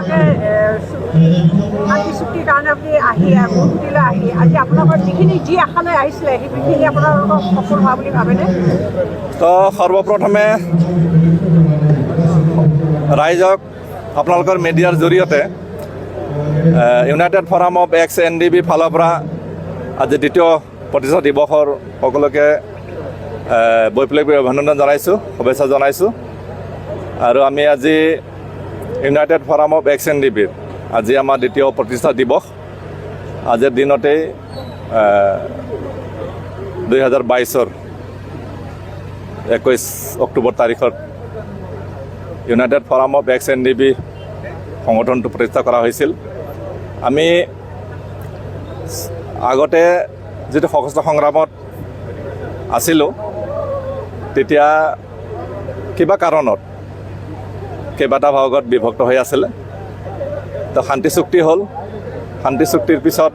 আপোনালোকে শান্তি চুক্তিৰ কাৰণে আপুনি ভোট দিলে আজি আপোনালোকৰ যি আশালৈ আহিছিলে সেইখিনি আপোনালোকক সফল হোৱা বুলি ভাবেনে? তো সৰ্বপ্ৰথমে ৰাইজক আপোনালোকৰ মিডিয়াৰ জৰিয়তে United forum of x NDB ফালৰ পৰা আজি দ্বিতীয় প্ৰতিষ্ঠা দিৱসৰ সকলোকে বৈপ্লৱিক অভিনন্দন জনাইছোঁ, শুভেচ্ছা জনাইছোঁ। আৰু আমি আজি ইউনাইটেড ফৰাম অফ এক্স NDBৰ আজি আমাৰ দ্বিতীয় প্ৰতিষ্ঠা দিৱস। আজিৰ দিনতেই 2022-ৰ 21 অক্টোবৰ তাৰিখত United forum of x NDB সংগঠনটো প্ৰতিষ্ঠা কৰা হৈছিল। আমি আগতে যিটো সশস্ত্ৰ সংগ্ৰামত আছিলোঁ তেতিয়া কিবা কাৰণত কেইবাটা ভাগত বিভক্ত হৈ আছিলে। তো শান্তি চুক্তি হ'ল। শান্তি চুক্তিৰ পিছত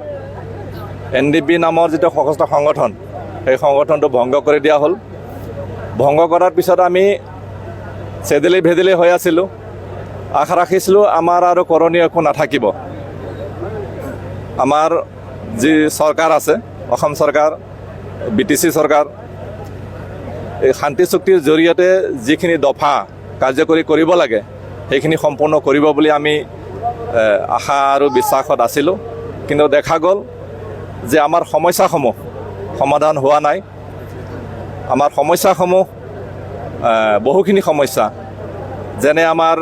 NDB নামৰ যিটো সশস্ত্ৰ সংগঠন সেই সংগঠনটো ভংগ কৰি দিয়া হ'ল। ভংগ কৰাৰ পিছত আমি চেদেলি ভেদেলি হৈ আছিলোঁ। আশা ৰাখিছিলোঁ আমাৰ আৰু কৰণীয় একো নাথাকিব। আমাৰ যি চৰকাৰ আছে, অসম চৰকাৰ, BTC চৰকাৰ, এই শান্তি চুক্তিৰ জৰিয়তে যিখিনি দফা কাৰ্যকৰী কৰিব লাগে সেইখিনি সম্পূৰ্ণ কৰিব বুলি আমি আশা আৰু বিশ্বাসত আছিলোঁ। কিন্তু দেখা গ'ল যে আমাৰ সমস্যাসমূহ সমাধান হোৱা নাই। আমাৰ সমস্যাসমূহ বহুখিনি সমস্যা, যেনে আমাৰ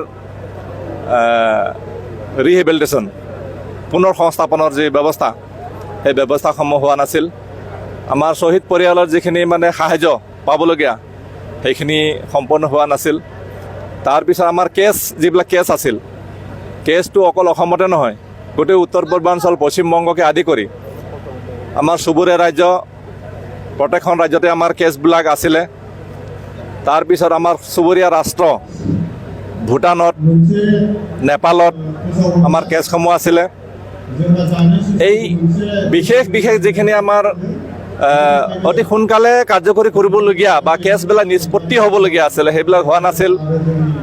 ৰিহেবিলিটেশ্যন, পুনৰ সংস্থাপনৰ যি ব্যৱস্থা সেই ব্যৱস্থাসমূহ হোৱা নাছিল। আমাৰ শ্বহীদ পৰিয়ালৰ যিখিনি সাহায্য পাবলগীয়া সেইখিনি সম্পন্ন হোৱা নাছিল। তাৰপিছত আমাৰ যিবিলাক কেছ আছিল, কেছটো অকল অসমতে নহয়, গোটেই উত্তৰ পূৰ্বাঞ্চল পশ্চিমবংগকে আদি কৰি আমাৰ চুবুৰীয়া ৰাজ্য প্ৰত্যেকখন ৰাজ্যতে আমাৰ কেছবিলাক আছিলে। তাৰপিছত আমাৰ চুবুৰীয়া ৰাষ্ট্ৰ ভূটানত, নেপালত আমাৰ কেছসমূহ আছিলে। এই বিশেষ যিখিনি আমাৰ অতি সোনকালে কাৰ্যকৰী কৰিবলগীয়া বা কেছবিলাক নিষ্পত্তি হ'বলগীয়া আছিলে সেইবিলাক হোৱা নাছিল।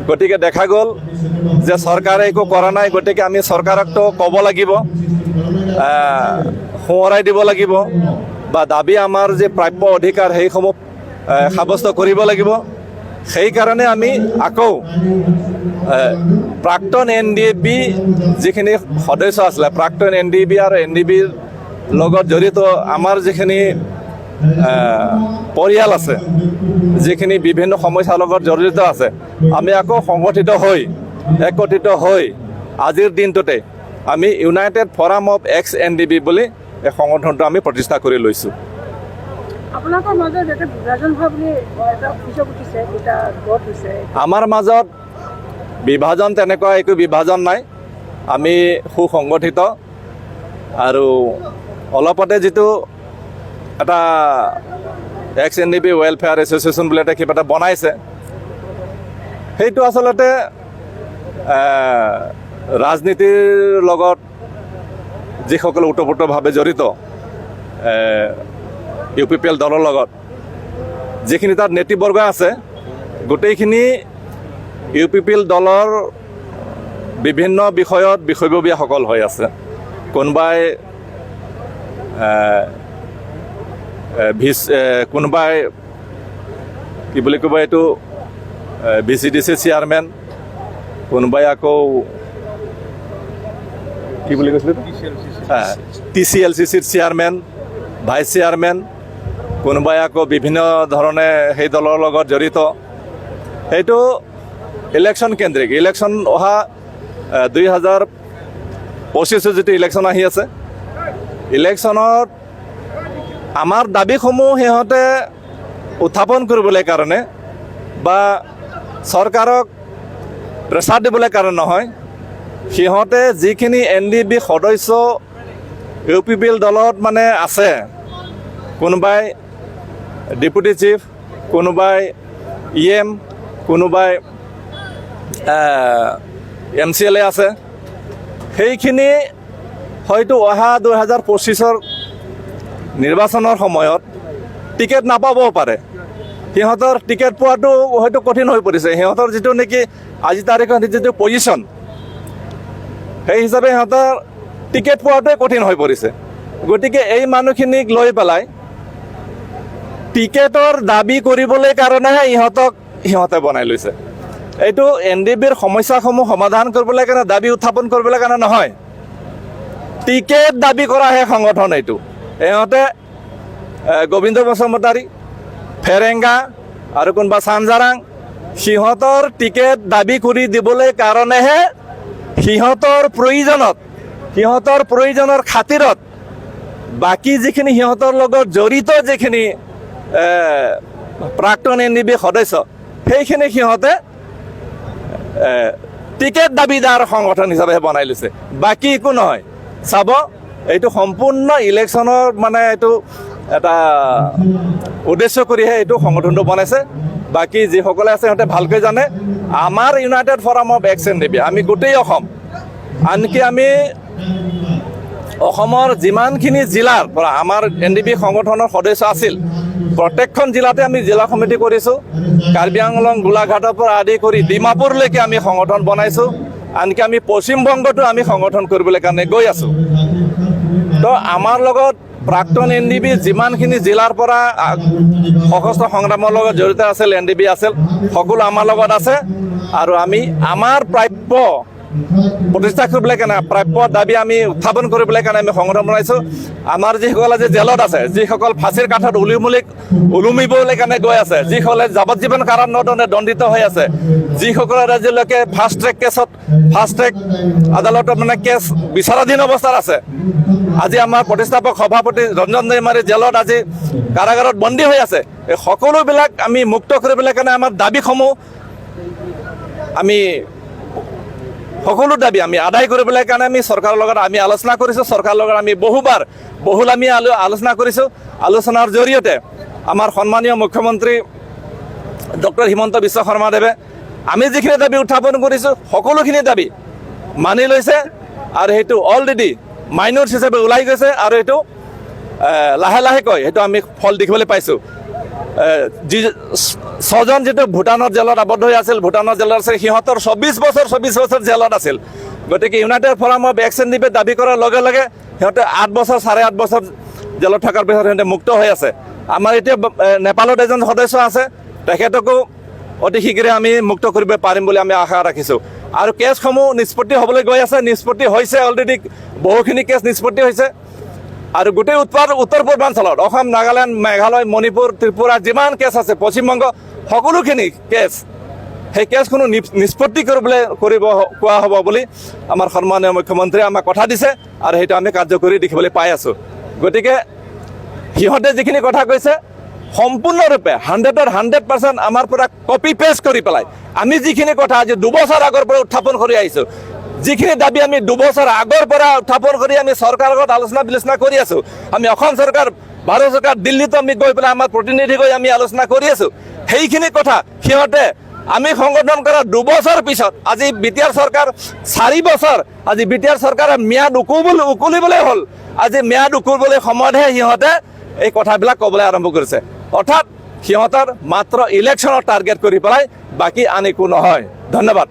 গতিকে দেখা গ'ল যে চৰকাৰে একো কৰা নাই। গতিকে আমি চৰকাৰকতো ক'ব লাগিব, সোঁৱৰাই দিব লাগিব বা দাবী আমাৰ যে প্ৰাপ্য অধিকাৰ সেইসমূহ সাব্যস্ত কৰিব লাগিব। সেইকাৰণে আমি আকৌ প্ৰাক্তন NDB যিখিনি সদস্য আছিলে, প্ৰাক্তন NDB আৰু NDBৰ লগত জড়িত আমাৰ যিখিনি পৰিয়াল আছে, যিখিনি বিভিন্ন সমস্যাৰ লগত জড়িত আছে, আমি আকৌ একত্ৰিত হৈ আজিৰ দিনটোতে আমি United forum of x NDB বুলি এই সংগঠনটো আমি প্ৰতিষ্ঠা কৰি লৈছোঁ। আপোনালোকৰ মাজত এটা বিভাজন হোৱা বুলি এটা অভিযোগ উঠিছে, এটা গোট হৈছে। আমাৰ মাজত বিভাজন, তেনেকুৱা একো বিভাজন নাই। আমি সুসংগঠিত আৰু অলপতে যিটো এটা এক্স NDB ৱেলফেয়াৰ এছ'চিয়েশ্যন বুলি কিবা এটা বনাইছে, সেইটো আচলতে ৰাজনীতিৰ লগত যিসকল ওতঃপ্ৰোতভাৱে জড়িত, UPPL দলৰ লগত যিখিনি তাত নেতৃবৰ্গ আছে, গোটেইখিনি UPPL দলৰ বিভিন্ন বিষয়ত বিষয়ববীয়াসকল হৈ আছে। কোনোবাই কোনোবাই কি বুলি ক'ব, এইটো VCDC চেয়াৰমেন, কোনোবাই আকৌ কি বুলি কৈছিলে, TCLCCৰ চেয়াৰমেন, ভাইচ চেয়াৰমেন, কোনোবাই আকৌ বিভিন্ন ধৰণে সেই দলৰ লগত জড়িত। সেইটো ইলেকশ্যন কেন্দ্ৰিক। ইলেকশ্যন অহা 2025 যিটো ইলেকশ্যন আহি আছে, ইলেকশ্যনত আমাৰ দাবীসমূহ সিহঁতে উত্থাপন কৰিবলৈ কাৰণে বা চৰকাৰক প্ৰেছাৰ দিবলৈ কাৰণে নহয়, সিহঁতে যিখিনি NDB সদস্য UPPL দলত আছে, কোনোবাই ডেপুটি চিফ, কোনোবাই EM, কোনোবাই MCLA আছে, সেইখিনি হয়তো অহা 2025-ৰ নিৰ্বাচনৰ সময়ত টিকেট নাপাবও পাৰে। সিহঁতৰ টিকেট পোৱাটো হয়তো কঠিন হৈ পৰিছে। সিহঁতৰ যিটো নেকি আজি তাৰিখত যিটো পজিশ্যন, সেই হিচাপে সিহঁতৰ টিকেট পোৱাটোৱে কঠিন হৈ পৰিছে। গতিকে এই মানুহখিনিক লৈ পেলাই টিকেটৰ দাবী কৰিবলৈ কাৰণেহে সিহঁতে বনাই লৈছে। এইটো NDBৰ সমস্যাসমূহ সমাধান কৰিবলৈ কাৰণে, দাবী উত্থাপন কৰিবলৈ কাৰণে নহয়, টিকেট দাবী কৰাহে সংগঠন এইটো। ইহঁতে গোবিন্দ বসুমতাৰী, ফেৰেংগা আৰু কোনোবা চানজাৰাং, সিহঁতৰ টিকেট দাবী কৰি দিবলৈ কাৰণেহে সিহঁতৰ প্ৰয়োজনৰ খাতিৰত বাকী যিখিনি সিহঁতৰ লগত জড়িত যিখিনি প্ৰাক্তন NDB সদস্য, সেইখিনি সিহঁতে টিকেট দাবীদাৰ সংগঠন হিচাপে বনাই লৈছে, বাকী একো নহয়। চাব, এইটো সম্পূৰ্ণ ইলেকশ্যনৰ মানে এইটো এটা উদ্দেশ্য কৰিহে এইটো সংগঠনটো বনাইছে। বাকী যিসকলে আছে সিহঁতে ভালকৈ জানে। আমাৰ United forum of x NDB, আমি গোটেই অসম, আনকি আমি অসমৰ যিমানখিনি জিলাৰ পৰা আমাৰ NDB সংগঠনৰ সদস্য আছিল, প্ৰত্যেকখন জিলাতে আমি জিলা সমিতি কৰিছোঁ। কাৰ্বি আংলং, গোলাঘাটৰ পৰা আদি কৰি ডিমাপুৰলৈকে আমি সংগঠন বনাইছোঁ। আনকি আমি পশ্চিমবংগতো আমি সংগঠন কৰিবলৈ কাৰণে গৈ আছোঁ। তো আমাৰ লগত প্ৰাক্তন NDB যিমানখিনি জিলাৰ পৰা সশস্ত্ৰ সংগ্ৰামৰ লগত জড়িত আছিল, NDB আছিল, সকলো আমাৰ লগত আছে। আৰু আমি আমাৰ প্ৰাপ্য প্ৰতিষ্ঠা কৰিবলৈ কাৰণে, প্ৰাপ্য দাবী আমি উত্থাপন কৰিবলৈ কাৰণে আমি সংগঠন বনাইছোঁ। আমাৰ যিসকল আজি জেলত আছে, যিসকল ফাঁচীৰ কাঠত ওলমিবলৈ কাৰণে গৈ আছে, যিসকলে যাৱজ্জীৱন কাৰাদণ্ডে দণ্ডিত হৈ আছে, যিসকলে আজিলৈকে ফাষ্ট ট্ৰেক আদালতত মানে কেছ বিচাৰাধীন অৱস্থাত আছে, আজি আমাৰ প্ৰতিষ্ঠাপক সভাপতি ৰঞ্জন দৈমাৰী জেলত আজি কাৰাগাৰত বন্দী হৈ আছে, এই সকলোবিলাক আমি মুক্ত কৰিবলৈ কাৰণে আমাৰ দাবীসমূহ সকলো দাবী আমি আদায় কৰিবলৈ কাৰণে আমি চৰকাৰৰ লগত আমি আলোচনা কৰিছোঁ। চৰকাৰৰ লগত আমি বহুল আমি আলোচনা কৰিছোঁ। আলোচনাৰ জৰিয়তে আমাৰ সন্মানীয় মুখ্যমন্ত্ৰী ডক্টৰ হিমন্ত বিশ্ব শৰ্মাদেৱে আমি যিখিনি দাবী উত্থাপন কৰিছোঁ, সকলোখিনি দাবী মানি লৈছে। আৰু সেইটো অলৰেডি মাইনৰ্ছ হিচাপে ওলাই গৈছে। আৰু এইটো লাহেকৈ সেইটো আমি ফল দেখিবলৈ পাইছোঁ। ছজন যিটো ভূটানৰ জেলত আবদ্ধ হৈ আছিল, ভূটানৰ জেলত আছিল, সিহঁতৰ 24 বছৰ জেলত আছিল। গতিকে United forum of x NDB দাবী কৰাৰ লগে লগে সিহঁতে 8 বছৰ 8.5 বছৰ জেলত থকাৰ পিছত সিহঁতে মুক্ত হৈ আছে। আমাৰ এতিয়া নেপালত এজন সদস্য আছে, তেখেতকো অতি শীঘ্ৰে আমি মুক্ত কৰিব পাৰিম বুলি আমি আশা ৰাখিছোঁ। আৰু কেছসমূহ নিষ্পত্তি হ'বলৈ গৈ আছে, নিষ্পত্তি হৈছে, অলৰেডি বহুখিনি কেছ নিষ্পত্তি হৈছে। আৰু গোটেই উত্তৰ পূৰ্বাঞ্চলত অসম, নাগালেণ্ড, মেঘালয়, মণিপুৰ, ত্ৰিপুৰা যিমান কেছ আছে, পশ্চিমবংগ, সকলোখিনি কেছ, সেই কেছসমূহ নিষ্পত্তি কোৱা হ'ব বুলি আমাৰ সন্মানীয় মুখ্যমন্ত্ৰীয়ে আমাক কথা দিছে। আৰু সেইটো আমি কাৰ্যকৰী দেখিবলৈ পাই আছোঁ। গতিকে সিহঁতে যিখিনি কথা কৈছে, সম্পূৰ্ণৰূপে 100% আমাৰ পৰা কপি পেষ্ট কৰি পেলাই আমি যিখিনি কথা আজি 2 বছৰ আগৰ পৰা উত্থাপন কৰি আহিছোঁ, যিখিনি দাবী আমি 2 বছৰ আগৰ পৰা উত্থাপন কৰি আমি চৰকাৰৰ লগত আলোচনা বিলোচনা কৰি আছোঁ। আমি অসম চৰকাৰ, ভাৰত চৰকাৰ, দিল্লীতো আমি গৈ পেলাই আমাৰ প্ৰতিনিধি গৈ আমি আলোচনা কৰি আছোঁ। সেইখিনি কথা সিহঁতে আমি সংগঠন কৰা 2 বছৰ পিছত আজি BTR চৰকাৰ 4 বছৰ, আজি BTR চৰকাৰে ম্যাদ উকলিবলৈ হ'ল। আজি ম্যাদ উকলিবলৈ সময়তহে সিহঁতে এই কথাবিলাক ক'বলৈ আৰম্ভ কৰিছে। অৰ্থাৎ সিহঁতৰ মাত্ৰ ইলেকশ্যনৰ টাৰ্গেট কৰি পেলাই, বাকী আন একো নহয়। ধন্যবাদ।